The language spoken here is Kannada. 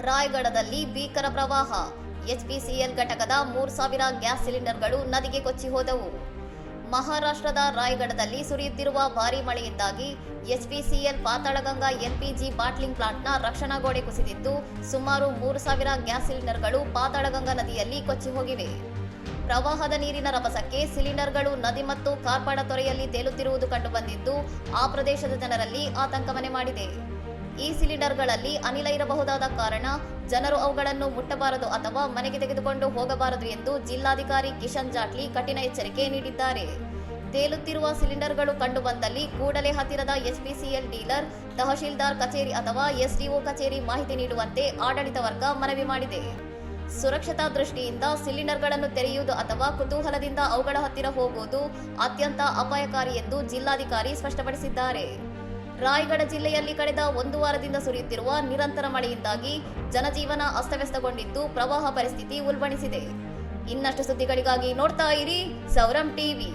ರಾಯಗಢದಲ್ಲಿ ಭೀಕರ ಪ್ರವಾಹ. ಎಚ್ಪಿಸಿಎಲ್ ಘಟಕದ 3000 ಗ್ಯಾಸ್ ಸಿಲಿಂಡರ್ಗಳು ನದಿಗೆ ಕೊಚ್ಚಿ ಹೋದವು. ಮಹಾರಾಷ್ಟ್ರದ ರಾಯಗಢದಲ್ಲಿ ಸುರಿಯುತ್ತಿರುವ ಭಾರೀ ಮಳೆಯಿಂದಾಗಿ ಎಚ್ಪಿಸಿಎಲ್ ಪಾತಾಳಗಂಗಾ ಎಲ್ಪಿಜಿ ಬಾಟ್ಲಿಂಗ್ ಪ್ಲಾಂಟ್ನ ರಕ್ಷಣಾ ಗೋಡೆ ಕುಸಿದಿದ್ದು, ಸುಮಾರು 3000 ಗ್ಯಾಸ್ ಸಿಲಿಂಡರ್ಗಳು ಪಾತಾಳಗಂಗಾ ನದಿಯಲ್ಲಿ ಕೊಚ್ಚಿ ಹೋಗಿವೆ. ಪ್ರವಾಹದ ನೀರಿನ ರಭಸಕ್ಕೆ ಸಿಲಿಂಡರ್ಗಳು ನದಿ ಮತ್ತು ಕಾರ್ಪಾಡ ತೊರೆಯಲ್ಲಿ ತೇಲುತ್ತಿರುವುದು ಕಂಡುಬಂದಿದ್ದು, ಆ ಪ್ರದೇಶದ ಜನರಲ್ಲಿ ಆತಂಕ ಮನೆ ಮಾಡಿದೆ. ಈ ಸಿಲಿಂಡರ್ಗಳಲ್ಲಿ ಅನಿಲ ಇರಬಹುದಾದ ಕಾರಣ ಜನರು ಅವುಗಳನ್ನು ಮುಟ್ಟಬಾರದು ಅಥವಾ ಮನೆಗೆ ತೆಗೆದುಕೊಂಡು ಹೋಗಬಾರದು ಎಂದು ಜಿಲ್ಲಾಧಿಕಾರಿ ಕಿಶನ್ ಜಾಟ್ಲಿ ಕಠಿಣ ಎಚ್ಚರಿಕೆ ನೀಡಿದ್ದಾರೆ. ತೇಲುತ್ತಿರುವ ಸಿಲಿಂಡರ್ಗಳು ಕಂಡುಬಂದಲ್ಲಿ ಕೂಡಲೇ ಹತ್ತಿರದ ಎಚ್ಪಿಸಿಎಲ್ ಡೀಲರ್, ತಹಶೀಲ್ದಾರ್ ಕಚೇರಿ ಅಥವಾ ಎಸ್ಡಿಒ ಕಚೇರಿ ಮಾಹಿತಿ ನೀಡುವಂತೆ ಆಡಳಿತ ವರ್ಗ ಮನವಿ ಮಾಡಿದೆ. ಸುರಕ್ಷತಾ ದೃಷ್ಟಿಯಿಂದ ಸಿಲಿಂಡರ್ಗಳನ್ನು ತೆರೆಯುವುದು ಅಥವಾ ಕುತೂಹಲದಿಂದ ಅವುಗಳ ಹತ್ತಿರ ಹೋಗುವುದು ಅತ್ಯಂತ ಅಪಾಯಕಾರಿ ಎಂದು ಜಿಲ್ಲಾಧಿಕಾರಿ ಸ್ಪಷ್ಟಪಡಿಸಿದ್ದಾರೆ. ರಾಯಗಢ ಜಿಲ್ಲೆಯಲ್ಲಿ ಕಳೆದ 1 ವಾರದಿಂದ ಸುರಿಯುತ್ತಿರುವ ನಿರಂತರ ಮಳೆಯಿಂದಾಗಿ ಜನಜೀವನ ಅಸ್ತವ್ಯಸ್ತಗೊಂಡಿದ್ದು, ಪ್ರವಾಹ ಪರಿಸ್ಥಿತಿ ಉಲ್ಬಣಿಸಿದೆ. ಇನ್ನಷ್ಟು ಸುದ್ದಿಗಳಿಗಾಗಿ ನೋಡ್ತಾ ಇರಿ ಸೌರಂ ಟಿವಿ.